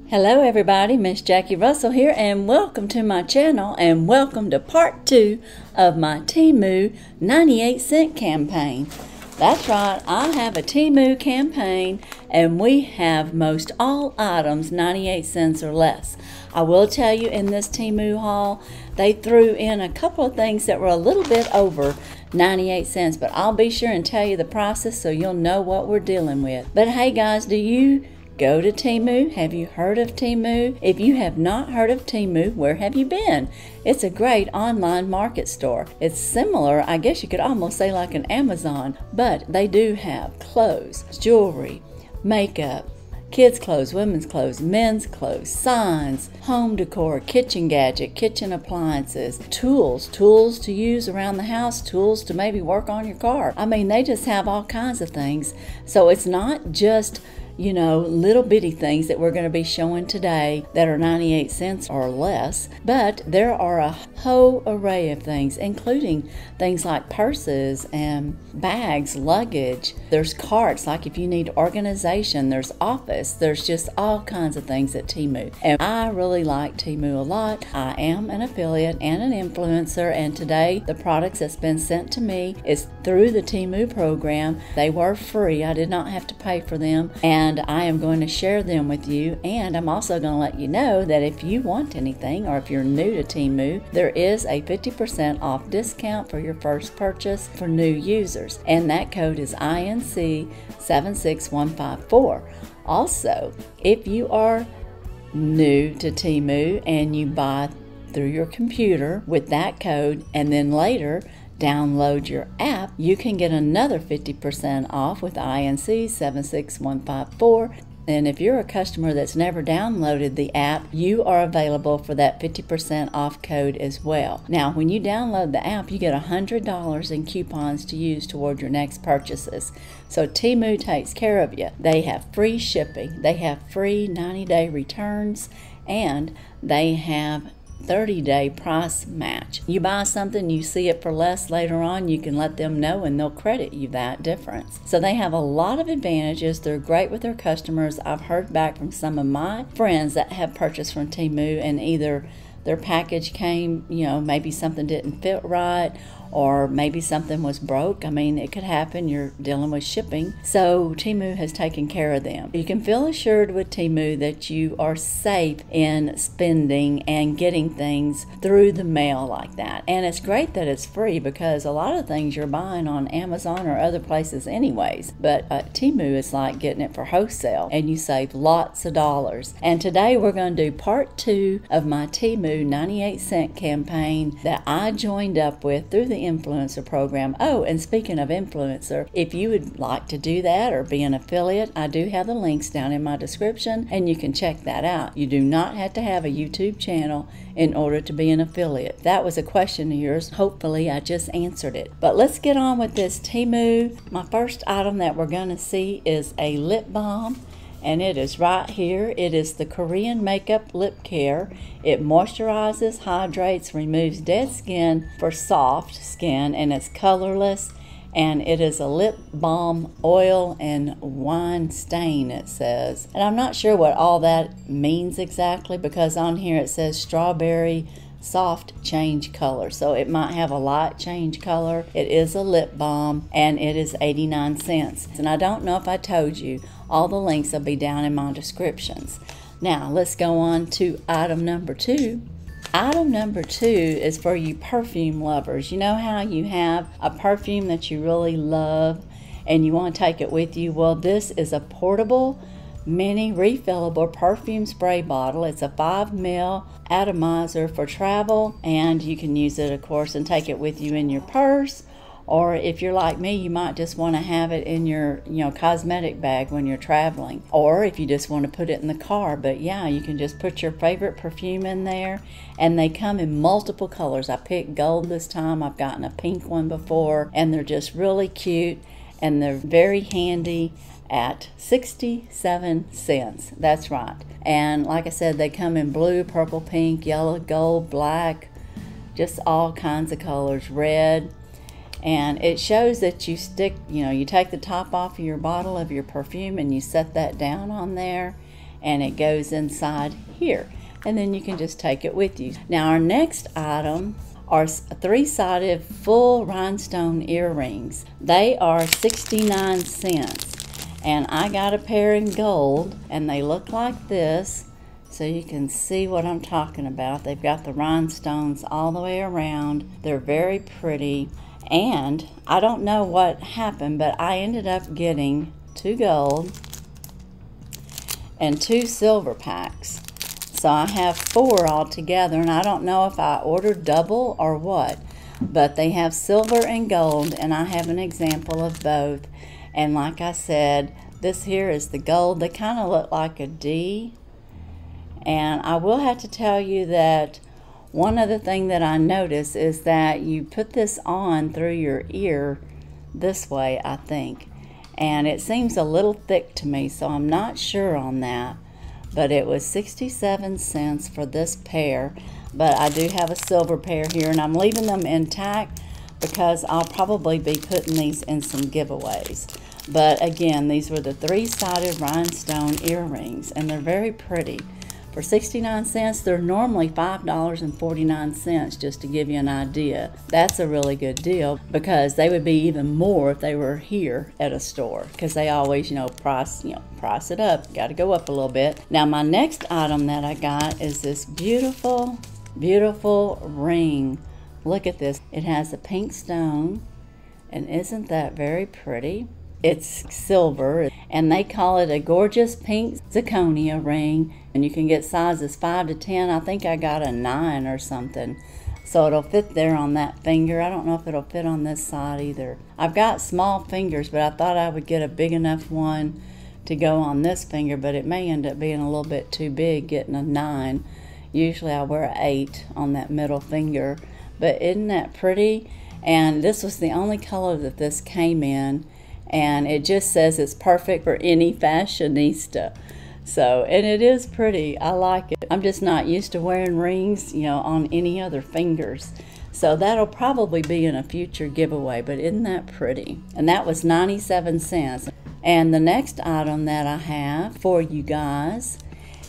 Hello everybody, Miss Jackie Russell here, and welcome to my channel, and welcome to part 2 of my Temu 98-cent campaign. That's right, I have a Temu campaign, and we have most all items 98 cents or less. I will tell you, in this Temu haul, they threw in a couple of things that were a little bit over 98 cents, but I'll be sure and tell you the prices so you'll know what we're dealing with. But hey guys, do you go to Temu? Have you heard of Temu? If you have not heard of Temu, where have you been? It's a great online market store. It's similar, I guess you could almost say, like an Amazon, but they do have clothes, jewelry, makeup, kids' clothes, women's clothes, men's clothes, signs, home decor, kitchen gadget, kitchen appliances, tools to use around the house, tools to maybe work on your car. I mean, they just have all kinds of things. So it's not just, you know, little bitty things that we're going to be showing today that are 98 cents or less, but there are a whole array of things, including things like purses and bags, luggage. There's carts, like if you need organization, there's office, there's just all kinds of things at Temu. And I really like Temu a lot. I am an affiliate and an influencer, and today the products that's been sent to me is through the Temu program. They were free. I did not have to pay for them, and I am going to share them with you. And I'm also going to let you know that if you want anything, or if you're new to Temu, there is a 50% off discount for your first purchase for new users, and that code is INC76154. Also, if you are new to Temu and you buy through your computer with that code, and then later download your app, you can get another 50% off with INC76154. And if you're a customer that's never downloaded the app, you are available for that 50% off code as well. Now, when you download the app, you get $100 in coupons to use toward your next purchases. So Temu takes care of you. They have free shipping, they have free 90-day returns, and they have 30-day price match. You buy something, you see it for less later on, you can let them know and they'll credit you that difference. So they have a lot of advantages. They're great with their customers. I've heard back from some of my friends that have purchased from Temu, and either their package came, you know, maybe something didn't fit right, or maybe something was broke. I mean, it could happen. You're dealing with shipping. So Temu has taken care of them. You can feel assured with Temu that you are safe in spending and getting things through the mail like that. And it's great that it's free, because a lot of things you're buying on Amazon or other places anyways. But Temu is like getting it for wholesale, and you save lots of dollars. And today we're going to do part 2 of my Temu 98-cent campaign that I joined up with through the influencer program. Oh, and speaking of influencer, if you would like to do that or be an affiliate, I do have the links down in my description, and you can check that out. You do not have to have a YouTube channel in order to be an affiliate. That was a question of yours. Hopefully I just answered it. But let's get on with this Temu. My first item that we're going to see is a lip balm, and it is right here. It is the Korean Makeup Lip Care. It moisturizes, hydrates, removes dead skin for soft skin, and it's colorless. And it is a lip balm, oil, and wine stain, it says. And I'm not sure what all that means exactly, because on here it says strawberry soft change color, so it might have a light change color. It is a lip balm, and it is 89 cents. And I don't know if I told you, all the links will be down in my descriptions. Now let's go on to item number 2. Item number 2 is for you perfume lovers. You know how you have a perfume that you really love and you want to take it with you? Well, this is a portable mini refillable perfume spray bottle. It's a 5 ml atomizer for travel, and you can use it, of course, and take it with you in your purse. Or if you're like me, you might just want to have it in your, cosmetic bag when you're traveling. Or if you just want to put it in the car. But yeah, you can just put your favorite perfume in there. And they come in multiple colors. I picked gold this time. I've gotten a pink one before. And they're just really cute. And they're very handy at 67 cents. That's right. And like I said, they come in blue, purple, pink, yellow, gold, black. Just all kinds of colors. Red. And it shows that you stick, you take the top off of your bottle of your perfume and you set that down on there, and it goes inside here, and then you can just take it with you. Now our next item are 3-sided full rhinestone earrings. They are 69 cents, and I got a pair in gold, and they look like this, so you can see what I'm talking about. They've got the rhinestones all the way around. They're very pretty, and I don't know what happened, but I ended up getting 2 gold and 2 silver packs. So I have 4 altogether, and I don't know if I ordered double or what, but they have silver and gold, and I have an example of both. And like I said, this here is the gold. They kind of look like a D. And I will have to tell you that one other thing that I noticed is that you put this on through your ear this way, I think. And it seems a little thick to me, so I'm not sure on that. But it was 67 cents for this pair. But I do have a silver pair here, and I'm leaving them intact because I'll probably be putting these in some giveaways. But again, these were the 3-sided rhinestone earrings, and they're very pretty. For 69 cents, they're normally $5.49, just to give you an idea. That's a really good deal, because they would be even more if they were here at a store, because they always, price it up. Got to go up a little bit. Now, my next item that I got is this beautiful, beautiful ring. Look at this. It has a pink stone, and isn't that very pretty? It's silver, and they call it a gorgeous pink zirconia ring, and you can get sizes 5 to 10. I think I got a 9 or something, so it'll fit there on that finger. I don't know if it'll fit on this side either. I've got small fingers, but I thought I would get a big enough one to go on this finger, but it may end up being a little bit too big, getting a 9. Usually I wear an 8 on that middle finger, but isn't that pretty? And this was the only color that this came in, and it just says it's perfect for any fashionista. So, and it is pretty. I like it. I'm just not used to wearing rings, on any other fingers. So that'll probably be in a future giveaway, but isn't that pretty? And that was 97 cents. And the next item that I have for you guys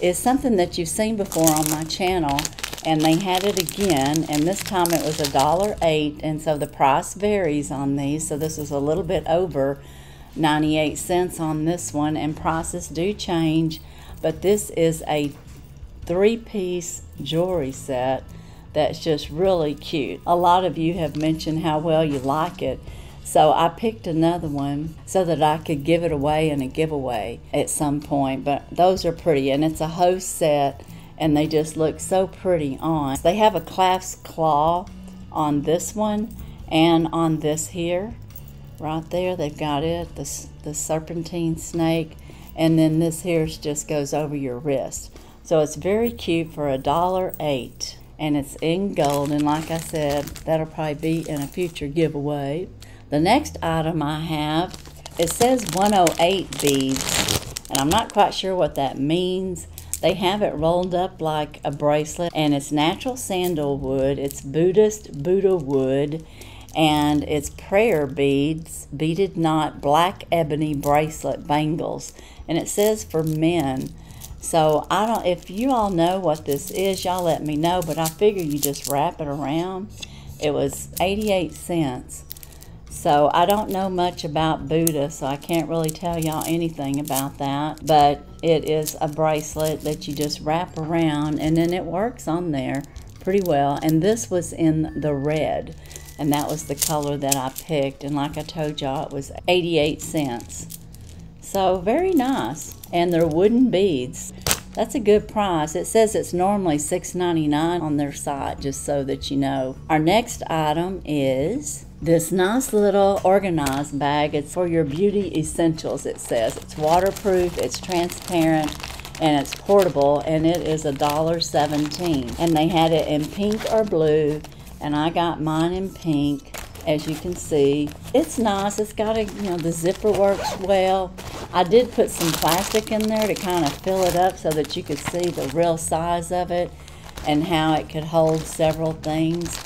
is something that you've seen before on my channel, and they had it again, and this time it was $1.08, and so the price varies on these. So this is a little bit over 98 cents on this one, and prices do change. But this is a 3-piece jewelry set that's just really cute. A lot of you have mentioned how well you like it, so I picked another one so that I could give it away in a giveaway at some point. But those are pretty, and it's a host set, and they just look so pretty on. They have a clasp claw on this one and on this here. Right there, they've got it, the serpentine snake, and then this here just goes over your wrist. So it's very cute for $1.08, and it's in gold, and like I said, that'll probably be in a future giveaway. The next item I have, it says 108 beads, and I'm not quite sure what that means. They have it rolled up like a bracelet, and it's natural sandalwood, it's Buddhist Buddha wood, and it's prayer beads, beaded knot, black ebony bracelet bangles, and it says for men. So I don't, if you all know what this is, y'all let me know, but I figure you just wrap it around. It was 88 cents. So I don't know much about Buddha, so I can't really tell y'all anything about that, but it is a bracelet that you just wrap around, and then it works on there pretty well. And this was in the red, and that was the color that I picked, and like I told y'all, it was 88 cents. So very nice, and they're wooden beads. That's a good price. It says it's normally $6.99 on their site, just so that you know. Our next item is this nice little organized bag. It's for your beauty essentials, it says. It's waterproof, it's transparent, and it's portable, and it is $1.17. And they had it in pink or blue, and I got mine in pink, as you can see. It's nice. It's got a, the zipper works well. I did put some plastic in there to kind of fill it up so that you could see the real size of it and how it could hold several things.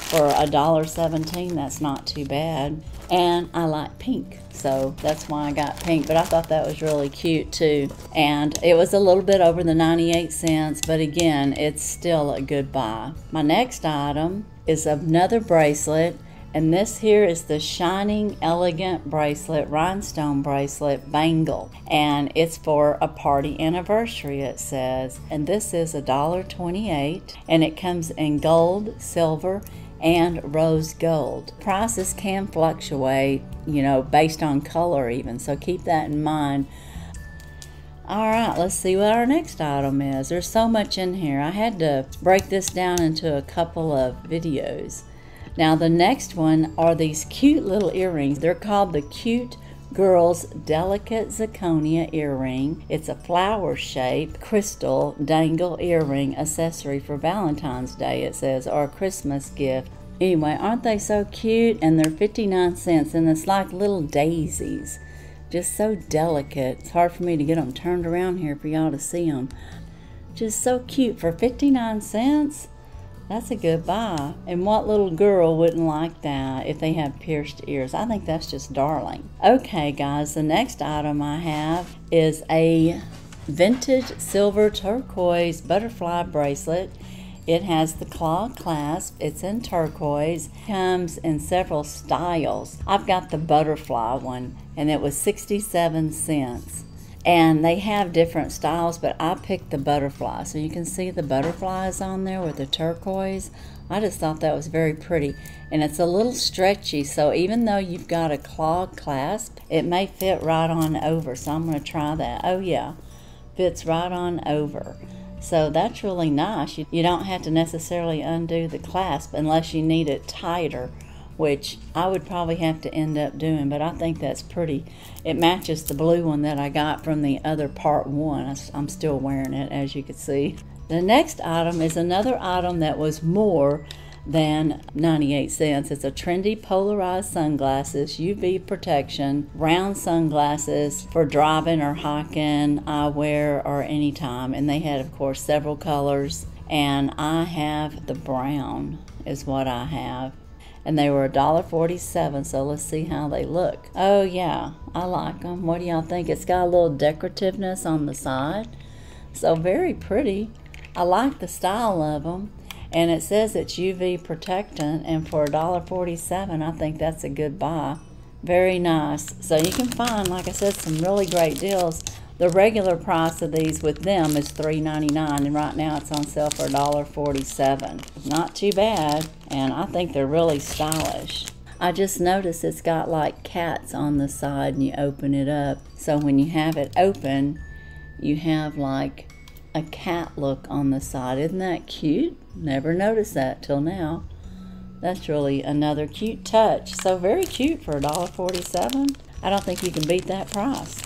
For $1.17, that's not too bad. and I like pink, so that's why I got pink. But I thought that was really cute too, and it was a little bit over the 98 cents, but again, it's still a good buy. My next item is another bracelet, and this here is the Shining Elegant Bracelet, Rhinestone Bracelet Bangle, and it's for a party anniversary, it says, and this is $1.28, and it comes in gold, silver, and rose gold. Prices can fluctuate, you know, based on color even, so keep that in mind. Alright, let's see what our next item is. There's so much in here. I had to break this down into a couple of videos. Now the next one are these cute little earrings. They're called the Cute Girls Delicate Zirconia Earring. It's a flower-shaped crystal dangle earring accessory for Valentine's Day, it says, or a Christmas gift. Anyway, aren't they so cute? And they're 59 cents, and it's like little daisies. Just so delicate. It's hard for me to get them turned around here for y'all to see them. Just so cute. For 59 cents? That's a good buy. And what little girl wouldn't like that if they have pierced ears? I think that's just darling. Okay, guys, the next item I have is a vintage silver turquoise butterfly bracelet. It has the claw clasp. It's in turquoise. Comes in several styles. I've got the butterfly one, and it was 67 cents. And they have different styles, but I picked the butterfly. So you can see the butterflies on there with the turquoise. I just thought that was very pretty. And it's a little stretchy, so even though you've got a claw clasp, it may fit right on over. So I'm going to try that. Oh yeah, fits right on over. So that's really nice. You don't have to necessarily undo the clasp unless you need it tighter, which I would probably have to end up doing, but I think that's pretty. It matches the blue one that I got from the other part one. I'm still wearing it, as you can see. The next item is another item that was more than 98 cents. It's a trendy polarized sunglasses, UV protection, round sunglasses for driving or hiking, eyewear, or anytime. And they had, of course, several colors. And I have the brown is what I have. And they were $1.47, so let's see how they look. Oh yeah, I like them. What do y'all think? It's got a little decorativeness on the side. So very pretty. I like the style of them. And it says it's UV protectant, and for $1.47, I think that's a good buy. Very nice. So you can find, like I said, some really great deals. The regular price of these with them is $3.99, and right now it's on sale for $1.47. Not too bad, and I think they're really stylish. I just noticed it's got like cats on the side, and you open it up. So when you have it open, you have like a cat look on the side. Isn't that cute? Never noticed that till now. That's really another cute touch. So very cute for $1.47. I don't think you can beat that price.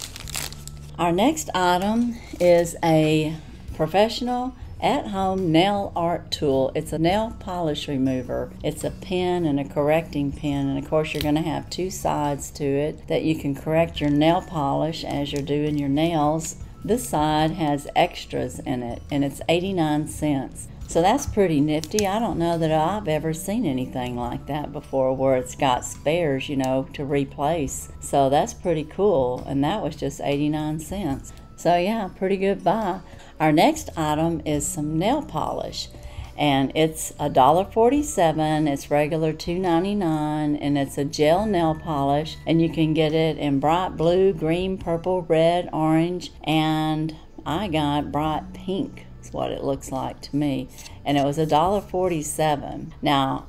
Our next item is a professional at-home nail art tool. It's a nail polish remover. It's a pen and a correcting pen, and of course you're going to have two sides to it that you can correct your nail polish as you're doing your nails. This side has extras in it, and it's 89 cents. So that's pretty nifty. I don't know that I've ever seen anything like that before where it's got spares, you know, to replace. So that's pretty cool, and that was just 89 cents. So yeah, pretty good buy. Our next item is some nail polish, and it's $1.47. It's regular $2.99, and it's a gel nail polish, and you can get it in bright blue, green, purple, red, orange, and I got bright pink. What it looks like to me, and it was $1.47. Now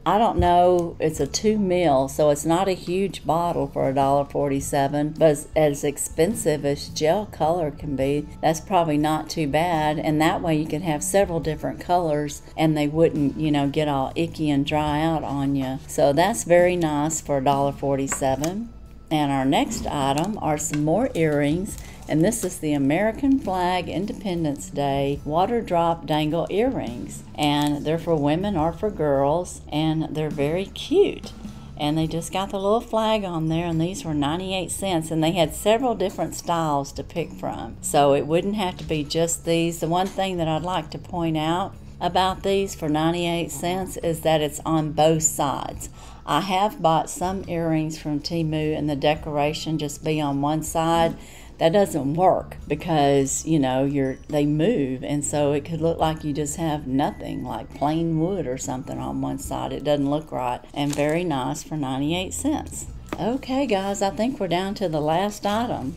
I don't know, it's a 2 ml, so it's not a huge bottle for $1.47, but as expensive as gel color can be, that's probably not too bad. And that way you can have several different colors and they wouldn't, you know, get all icky and dry out on you. So that's very nice for $1.47. And our next item are some more earrings, and this is the American Flag Independence Day Water Drop Dangle Earrings, and they're for women or for girls, and they're very cute. And they just got the little flag on there, and these were 98 cents, and they had several different styles to pick from, so it wouldn't have to be just these. The one thing that I'd like to point out about these for 98 cents is that it's on both sides. I have bought some earrings from Temu and the decoration just be on one side. That doesn't work because, you know, they move, and so it could look like you just have nothing, like plain wood or something on one side. It doesn't look right, and very nice for 98 cents. Okay guys, I think we're down to the last item.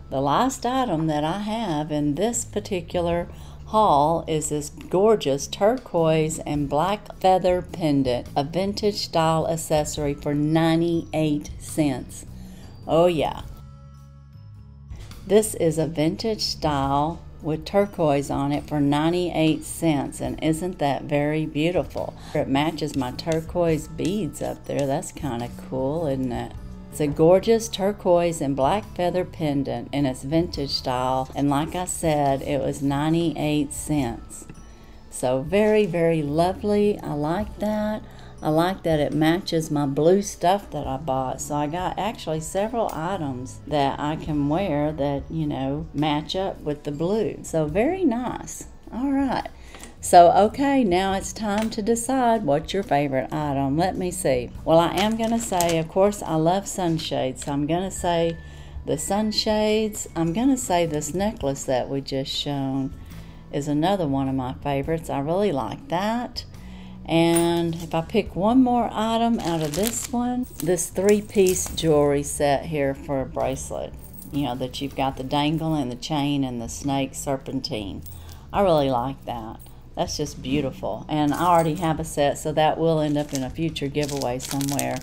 The last item that I have in this particular haul is this gorgeous turquoise and black feather pendant, a vintage style accessory for 98 cents. Oh yeah. This is a vintage style with turquoise on it for 98 cents, and isn't that very beautiful? It matches my turquoise beads up there. That's kind of cool, isn't it? It's a gorgeous turquoise and black feather pendant in its vintage style, and like I said, it was 98 cents. So very, very lovely. I like that. I like that it matches my blue stuff that I bought. So I got actually several items that I can wear that, you know, match up with the blue. So very nice. All right. So, okay, now it's time to decide what's your favorite item. Let me see. Well, I am going to say, of course, I love sunshades. So I'm going to say the sunshades. I'm going to say this necklace that we just shown is another one of my favorites. I really like that. And if I pick one more item out of this one, this 3-piece jewelry set here for a bracelet, you know, that you've got the dangle and the chain and the snake serpentine. I really like that. That's just beautiful. And I already have a set, so that will end up in a future giveaway somewhere.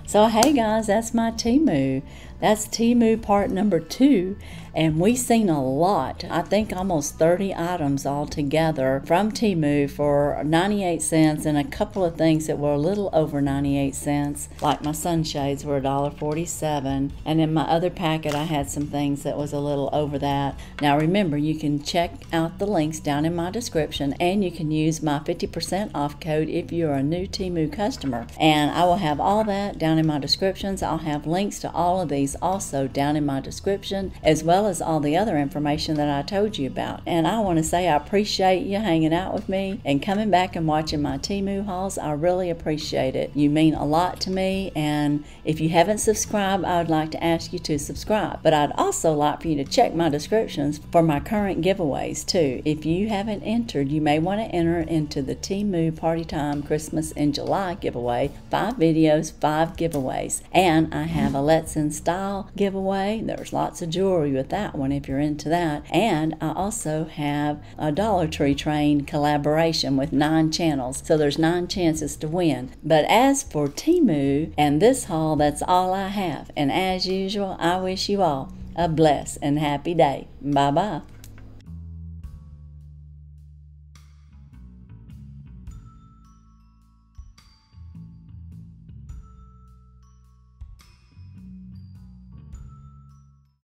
So hey guys, that's my Temu. That's Temu part number 2. And we seen a lot, I think almost 30 items all together from Temu for 98 cents, and a couple of things that were a little over 98 cents, like my sunshades were $1.47, and in my other packet I had some things that was a little over that. Now remember, you can check out the links down in my description, and you can use my 50% off code if you're a new Temu customer. And I will have all that down in my descriptions. I'll have links to all of these also down in my description, as well as all the other information that I told you about. And I want to say I appreciate you hanging out with me and coming back and watching my Temu hauls. I really appreciate it. You mean a lot to me, and if you haven't subscribed, I would like to ask you to subscribe. But I'd also like for you to check my descriptions for my current giveaways too. If you haven't entered, you may want to enter into the Temu Party Time Christmas in July giveaway. 5 videos, 5 giveaways. And I have a Let's In Style giveaway. There's lots of jewelry with that one if you're into that. And I also have a Dollar Tree Train collaboration with 9 channels. So there's 9 chances to win. But as for Temu and this haul, that's all I have. And as usual, I wish you all a blessed and happy day. Bye-bye.